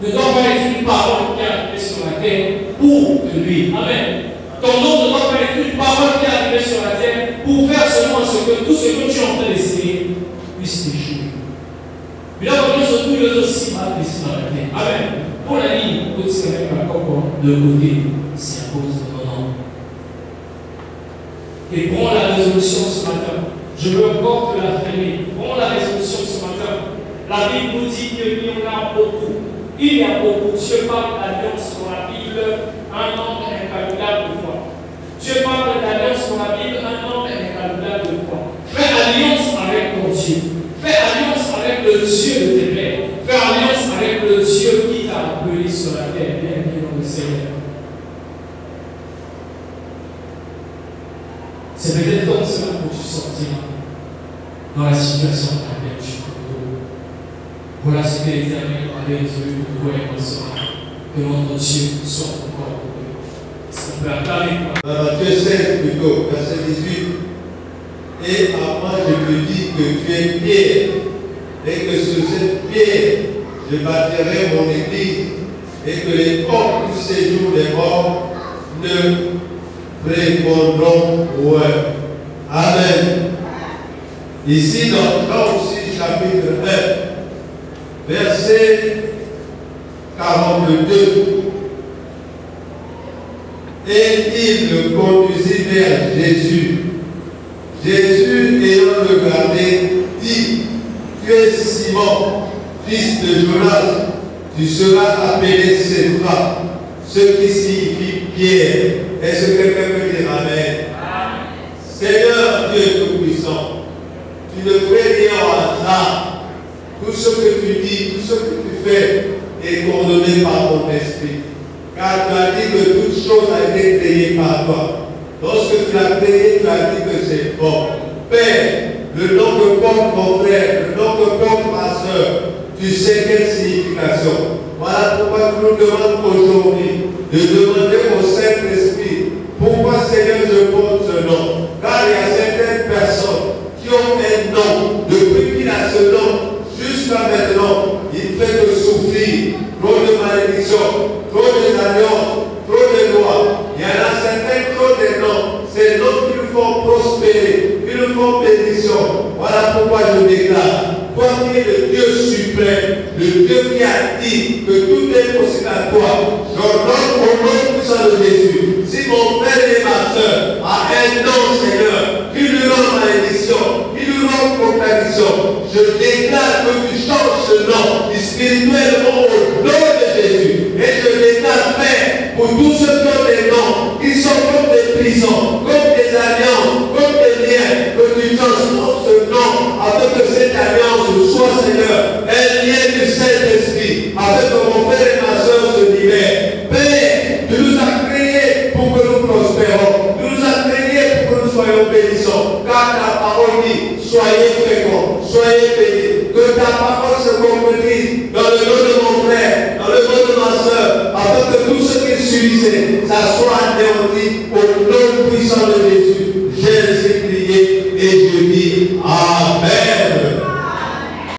ne doit pas être une parole qui est arrivée sur la terre pour lui. Amen. Ton nom ne doit pas être une parole qui est arrivée sur la terre pour faire seulement tout ce que tu es en train d'essayer puisse t'échouer. Mais là, on dit surtout les aussi mal ici dans la terre. Amen. Pour la ligne, on dit avec la coque de côté, c'est à cause de ton nom. Et prends la résolution ce matin. Je veux encore te la freiner. Prends la résolution ce matin. La Bible nous dit qu'il y en a beaucoup. Il y a beaucoup. Dieu parle d'alliance dans la Bible un nombre incalculable de fois. Dieu parle d'alliance dans la Bible un nombre incalculable de fois. Fais alliance avec ton Dieu. Fais alliance avec le Dieu de tes pères. Fais alliance avec le Dieu qui t'a appelé sur la terre. Bienvenue dans le Seigneur. C'est peut-être comme cela que tu sortiras dans la situation dans laquelle tu te trouves. Voilà ce que l'Éternel avait résolu pour toi et moi ce matin. Que notre Dieu soit encore pour nous. Est-ce qu'on peut acclamer? Dans Matthieu 16, plutôt, verset 18. Et après, je te dis que tu es pierre, et que sur cette pierre, je bâtirai mon église et que les portes du séjour des morts ne prévaudront point. Amen. Ici dans Jean aussi, chapitre 1, verset 42. Et il le conduisit vers Jésus. Jésus, ayant regardé, dit, tu es Simon, fils de Jonas, tu seras appelé Cépha, ce qui signifie Pierre. Est-ce que quelqu'un peut dire Amen? Seigneur Dieu Tout-Puissant, tu ne fais rien au hasard. Tout ce que tu dis, tout ce que tu fais est coordonné par ton esprit. Car tu as dit que toute chose a été créée par toi. Lorsque tu l'as créé, tu as dit que c'est bon. Père, le nom que porte mon frère, le nom que porte ma soeur, tu sais quelle signification. Voilà pourquoi tu nous demandes aujourd'hui de demander au Saint-Esprit pourquoi Seigneur je porte ce nom. Car il y a certaines personnes qui ont un nom, depuis qu'il a ce nom, jusqu'à maintenant, il fait que souffrir, trop de malédiction, trop d'alliances, trop de lois. Il y en a certains trop de noms, ces noms qui nous font prospérer, qui nous font bénédiction. Voilà pourquoi je déclare, toi qui es le Dieu suprême, le Dieu qui a dit que tout est possible à toi, j'ordonne au nom puissant de Jésus. Si mon frère et ma soeur a un nom, Seigneur, qui lui rend malédiction, qui lui rend contradiction, je déclare que tu changes ce nom spirituellement au nom de Jésus. Et je déclare, Père, pour tous ceux qui ont des noms, qui sont comme des prisons, comme des alliances, comme des liens, que tu transformes ce nom afin que cette alliance soit, Seigneur, un lien du Saint-Esprit, afin que mon frère et ma soeur se libèrent. Père, tu nous as créés pour que nous prospérons. Tu nous as créés pour que nous soyons bénissants. Car ta parole dit, soyez féconds, soyez bénis. Que ta parole se concrétise dans le nom de mon frère, dans le nom de ma soeur, afin que tout ce qui est suivisé, ça soit anéanti au nom puissant de Jésus.